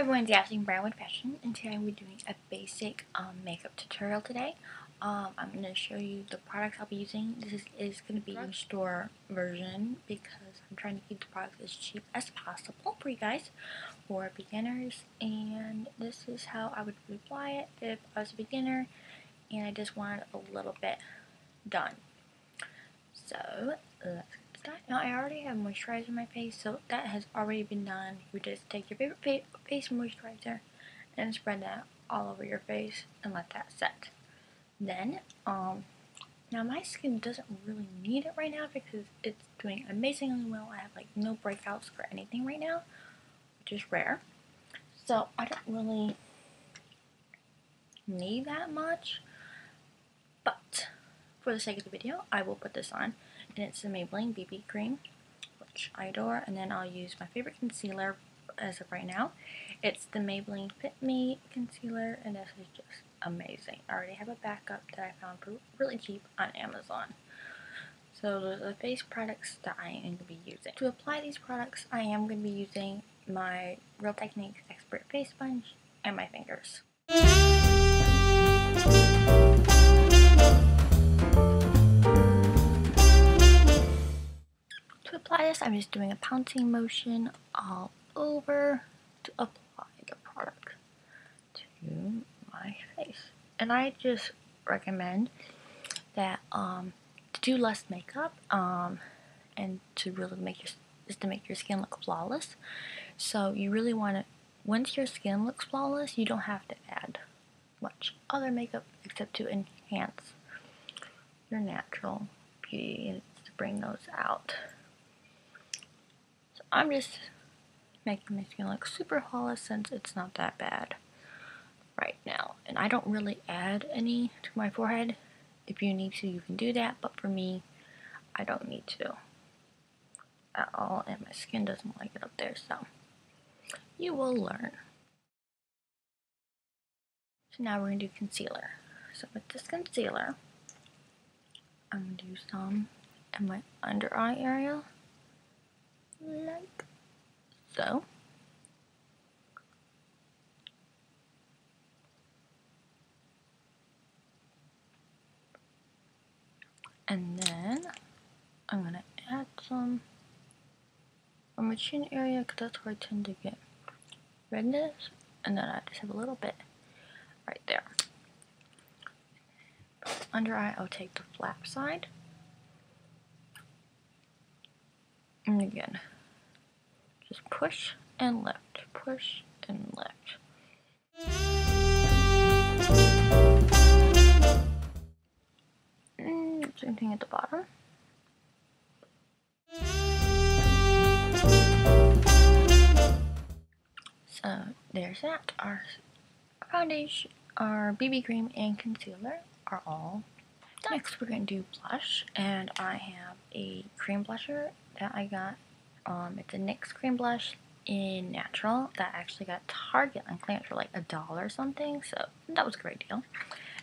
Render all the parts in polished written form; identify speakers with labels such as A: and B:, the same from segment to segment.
A: everyone, it's Ashley from Brownwood Fashion, and today we're doing a basic makeup tutorial today. I'm going to show you the products I'll be using. This is going to be a store version because I'm trying to keep the products as cheap as possible for you guys, for beginners, and this is how I would apply it if I was a beginner and I just wanted a little bit done. So, let's get started. Now, I already have moisturizer on my face, so that has already been done. You just take your favorite face moisturizer and spread that all over your face and let that set. Then, now my skin doesn't really need it right now because it's doing amazingly well. I have like no breakouts or anything right now, which is rare. So, I don't really need that much, but for the sake of the video, I will put this on, and it's the Maybelline BB Cream, which I adore, and then I'll use my favorite concealer as of right now. It's the Maybelline Fit Me Concealer, and this is just amazing. I already have a backup that I found for really cheap on Amazon. So those are the face products that I am going to be using. To apply these products, I am going to be using my Real Techniques Expert Face Sponge and my fingers. To apply this, I'm just doing a pouncing motion all over to apply the product to my face. And I just recommend that to do less makeup and to really make your skin look flawless. So you really want to, once your skin looks flawless, you don't have to add much other makeup except to enhance your natural beauty and to bring those out. I'm just making my skin look super flawless since it's not that bad right now. And I don't really add any to my forehead. If you need to, you can do that. But for me, I don't need to at all. And my skin doesn't like it up there. So you will learn. So now we're going to do concealer. So with this concealer, I'm going to do some in my under eye area. Like so. And then I'm going to add some on my chin area because that's where I tend to get redness. And then I just have a little bit right there. Under eye, I'll take the flap side. And again, just push and lift, push and lift. And same thing at the bottom. So there's that. Our foundation, our BB cream and concealer are all done. Next we're going to do blush, and I have a cream blusher that I got. It's a NYX cream blush in natural that I actually got Target on clearance for like $1 or something, so that was a great deal.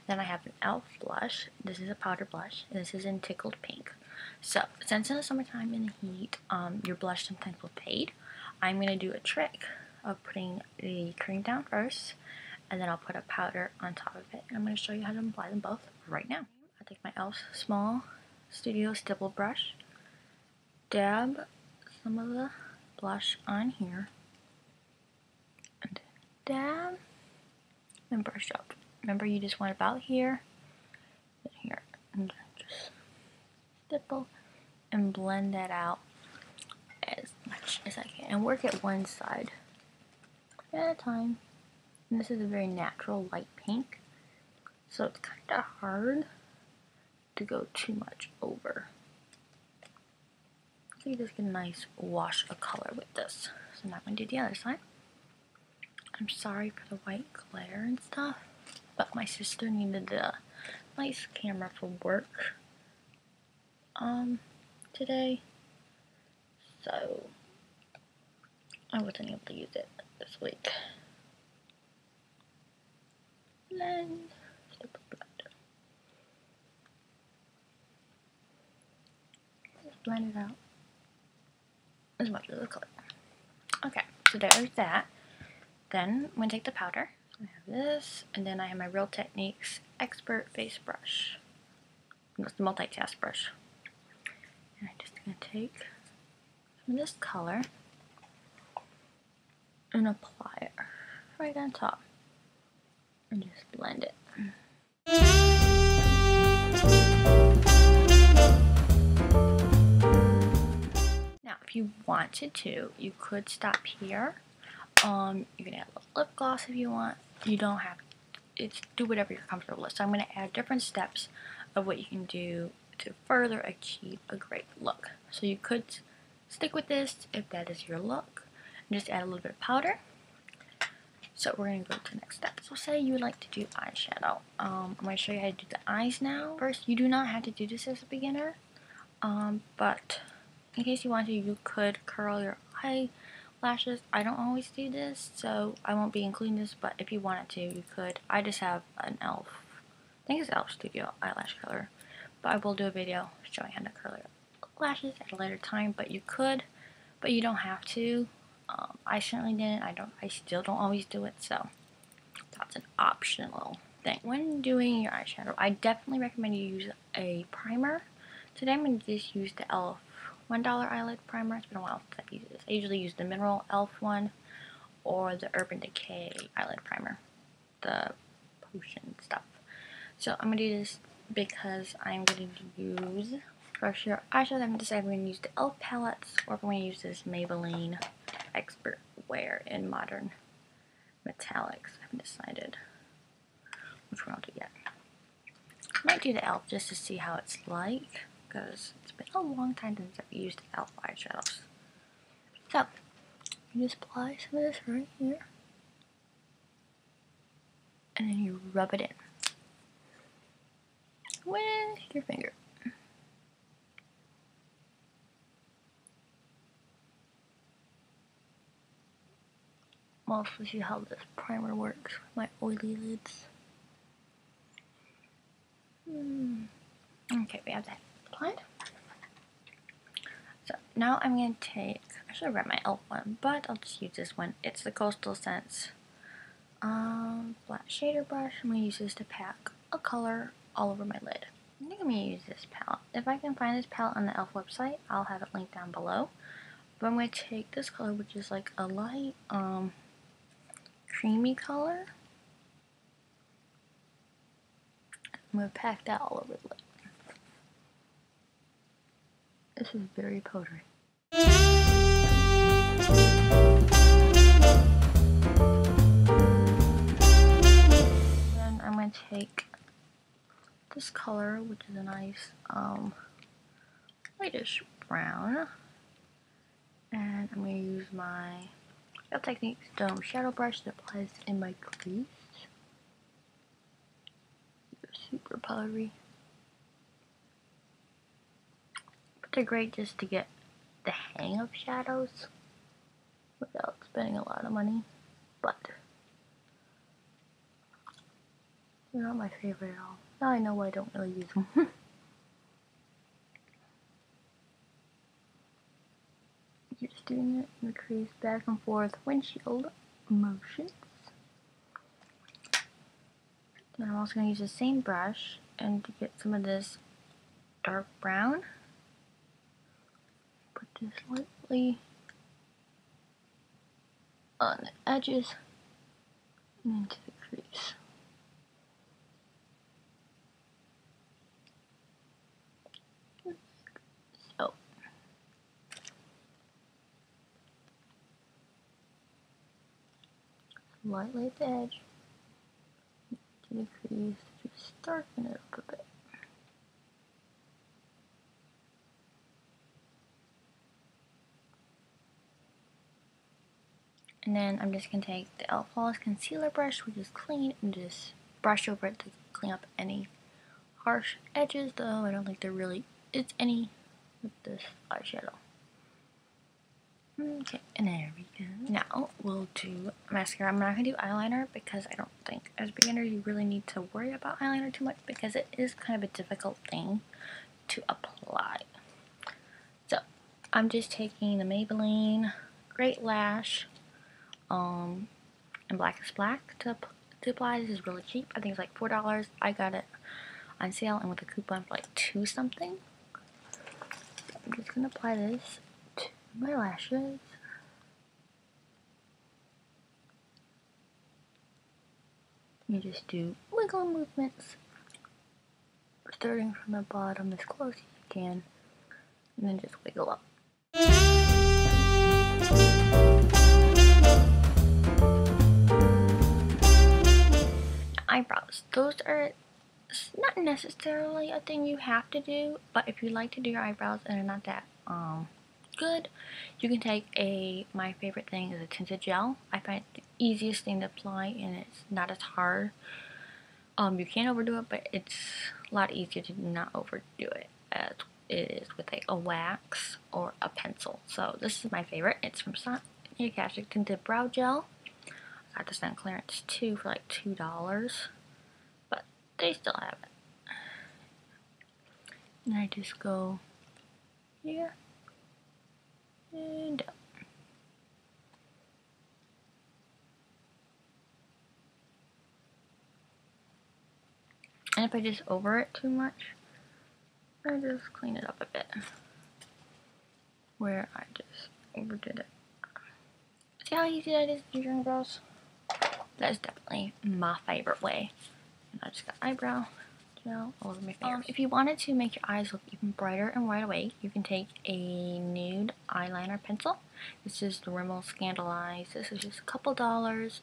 A: Then I have an e.l.f. blush. This is a powder blush, and this is in Tickled pink. So since in the summertime in the heat, your blush sometimes will fade. I'm going to do a trick of putting the cream down first, and then I'll put a powder on top of it, and I'm going to show you how to apply them both right now. I take my e.l.f. Small Stipple Brush, dab some of the blush on here, and dab, and brush up. Remember, you just want about here, and here, and just stipple and blend that out as much as I can, and work at one side at a time. And this is a very natural light pink, so it's kind of hard to go too much over. So you just get a nice wash of color with this. So now I'm going to do the other side. I'm sorry for the white glare and stuff, but my sister needed a nice camera for work today, so I wasn't able to use it this week. Then just blend it out as much as the color. Okay, so there's that. Then I'm going to take the powder. So I have this, and then I have my Real Techniques Expert Face Brush. It's the multitask brush. And I'm just going to take some of this color and apply it right on top. And just blend it. Now, if you wanted to, you could stop here. You can add a little lip gloss if you want. You don't have to. It's do whatever you're comfortable with. So I'm going to add different steps of what you can do to further achieve a great look. So you could stick with this if that is your look, and just add a little bit of powder. So we're going to go to the next step. So say you would like to do eyeshadow. I'm going to show you how to do the eyes now. First, you do not have to do this as a beginner, but in case you want to, you could curl your eyelashes. I don't always do this, so I won't be including this, but if you wanted to, you could. I just have an e.l.f. I think it's e.l.f. Studio eyelash curler, but I will do a video showing how to curl your lashes at a later time, but you could, but you don't have to. I certainly didn't. I still don't always do it, so that's an optional thing. When doing your eyeshadow, I definitely recommend you use a primer. Today I'm going to just use the e.l.f. $1 eyelid primer. It's been a while since I've used this. I usually use the mineral e.l.f. one or the Urban Decay eyelid primer, the potion stuff. So I'm going to do this because I'm going to use, for your eyeshadow, I'm going to decide if I'm going to use the e.l.f. palettes or if I'm going to use this Maybelline Expert Wear in Modern Metallics. I haven't decided which one I'll do yet. I might do the e.l.f. just to see how it's like, because it's been a long time since I've used e.l.f. eyeshadows. So, you just apply some of this right here, and then you rub it in with your finger. I'll also see how this primer works with my oily lids. Okay, we have that applied. So now I'm going to take, I should have read my e.l.f. one, but I'll just use this one. It's the Coastal Scents flat shader brush. I'm going to use this to pack a color all over my lid. I think I'm going to use this palette. If I can find this palette on the e.l.f. website, I'll have it linked down below. But I'm going to take this color, which is like a light creamy color. I'm going to pack that all over the lid. This is very powdery. Then I'm going to take this color, which is a nice whitish brown, and I'm going to use my e.l.f. Techniques Dome Shadow Brush that applies in my crease. They're super powdery. But they're great just to get the hang of shadows without spending a lot of money. But they're not my favorite at all. Now I know why I don't really use them. You're just doing it in the crease, back and forth, windshield motions. Then I'm also going to use the same brush and to get some of this dark brown. Put this lightly on the edges and into the crease. So. Lightly at the edge, to the crease, just darken it up a bit. And then I'm just going to take the e.l.f. Flawless Concealer brush, which is clean, and just brush over it to clean up any harsh edges, though I don't think there really is any with this eyeshadow. Okay, and there we go. Now we'll do mascara. I'm not going to do eyeliner because I don't think as beginners you really need to worry about eyeliner too much because it is kind of a difficult thing to apply. So I'm just taking the Maybelline Great Lash and and Blackest black to apply. This is really cheap. I think it's like $4. I got it on sale and with a coupon for like $2 something. So I'm just gonna apply this to my lashes. You just do wiggle movements, starting from the bottom as close as you can, and then just wiggle up. Eyebrows. Those are not necessarily a thing you have to do, but if you like to do your eyebrows and they're not that good, you can take my favorite thing is a tinted gel. I find it the easiest thing to apply and it's not as hard. You can overdo it, but it's a lot easier to not overdo it as it is with a wax or a pencil. So this is my favorite. It's from Sonia Kashuk Tinted Brow Gel. I got this on clearance too for like $2, but they still have it. And I just go here and up. And if I just over it too much, I just clean it up a bit. Where I just overdid it. See how easy that is to do your eyebrows? That is definitely my favorite way. And I just got eyebrow gel all over my fingers. If you wanted to make your eyes look even brighter and right away, you can take a nude eyeliner pencil. This is the Rimmel Scandaleyes. This is just a couple dollars.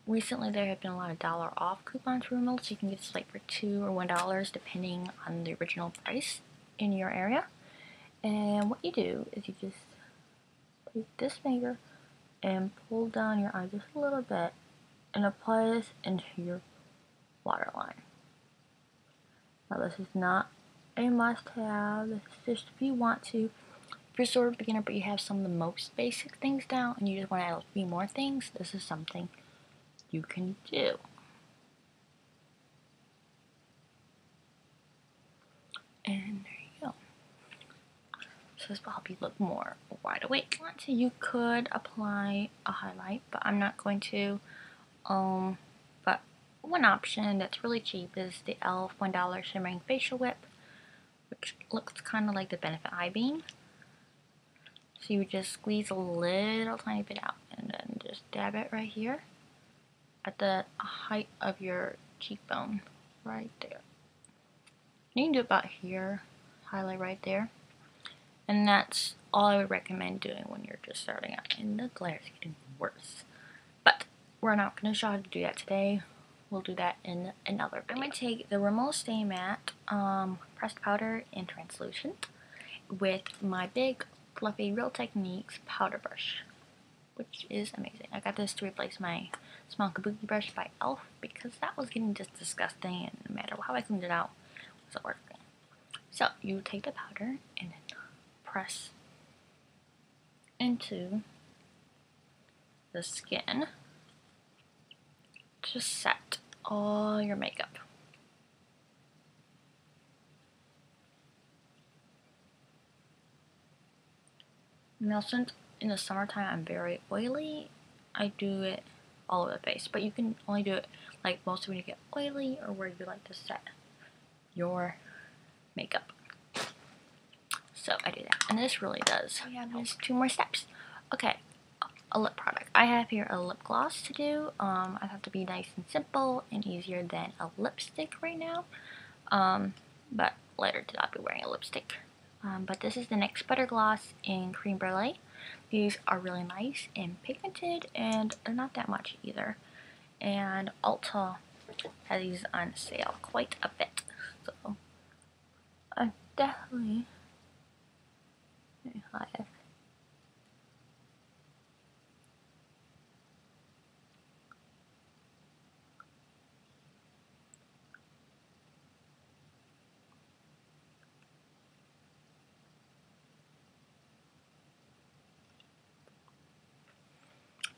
A: Recently there have been a lot of dollar off coupons for Rimmel, so you can get this like for $2 or $1 depending on the original price in your area. And what you do is you just take this finger and pull down your eye just a little bit and apply this into your waterline. Now this is not a must-have. This is just if you want to. If you're sort of a beginner but you have some of the most basic things down and you just want to add a few more things, this is something you can do. And there you go. So this will help you look more wide awake. If you want to, you could apply a highlight, but I'm not going to. But one option that's really cheap is the e.l.f. $1 Shimmering Facial Whip, which looks kind of like the Benefit Eye Beam. So you just squeeze a little tiny bit out and then just dab it right here at the height of your cheekbone, right there. You can do it about here, highlight right there. And that's all I would recommend doing when you're just starting out. And the glare is getting worse. But we're not going to show how to do that today. We'll do that in another video. I'm going to take the Rimmel Stay Matte Pressed Powder in Translucent with my big fluffy Real Techniques powder brush, which is amazing. I got this to replace my small kabuki brush by e.l.f. because that was getting just disgusting and no matter how I cleaned it out, it wasn't working. So you take the powder and then press into the skin to set all your makeup. Now since in the summertime I'm very oily, I do it all over the face, but you can only do it like mostly when you get oily or where you like to set your makeup. So I do that, and this really does. We have just 2 more steps. Okay, a lip product. I have here a lip gloss to do. I have to be nice and simple and easier than a lipstick right now. But later today I'll be wearing a lipstick. But this is the NYX Butter Gloss in Cream Brulee. These are really nice and pigmented, and they're not that much either. And Ulta has these on sale quite a bit, so I definitely have.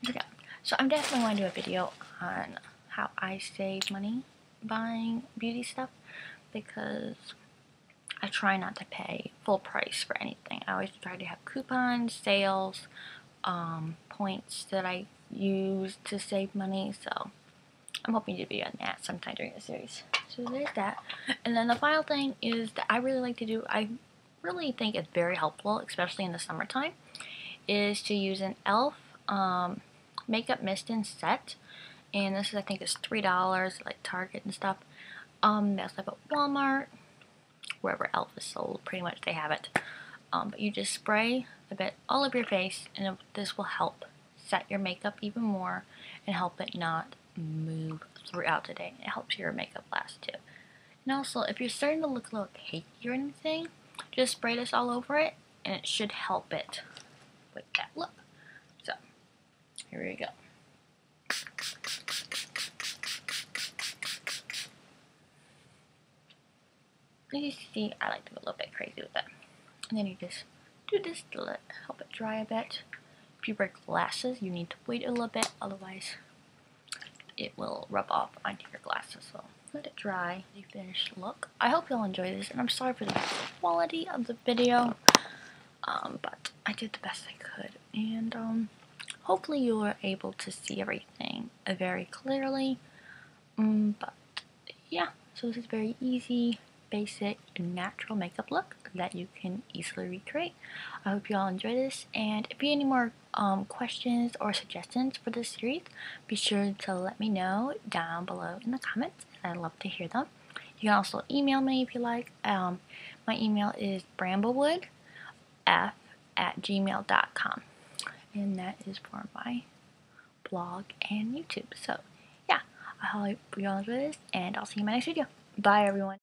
A: Okay, so I'm definitely going to do a video on how I save money buying beauty stuff because I try not to pay full price for anything. I always try to have coupons, sales, points that I use to save money, so I'm hoping to be on that sometime during the series. So there's that. And then the final thing is that I really like to do, I really think it's very helpful, especially in the summertime, is to use an e.l.f. Makeup Mist and Set. And this is, I think, is $3, like Target and stuff. That's like at Walmart, wherever e.l.f. is sold, pretty much they have it. But you just spray a bit all over your face, and this will help set your makeup even more and help it not move throughout the day. It helps your makeup last too. And also, if you're starting to look a little cakey or anything, just spray this all over it, and it should help it with that look. So, here we go. As you see, I like to go a little bit crazy with it. And then you just do this to help it dry a bit. If you wear glasses, you need to wait a little bit, otherwise it will rub off onto your glasses. So let it dry, the finished look. I hope you'll enjoy this, and I'm sorry for the quality of the video, but I did the best I could, and hopefully you were able to see everything very clearly. But yeah, so this is very easy, basic, natural makeup look that you can easily recreate. I hope you all enjoy this, and if you have any more questions or suggestions for this series, be sure to let me know down below in the comments. I'd love to hear them. You can also email me if you like. My email is bramblewoodf@gmail.com, and that is for my blog and YouTube. So yeah, I hope you all enjoy this, and I'll see you in my next video. Bye everyone.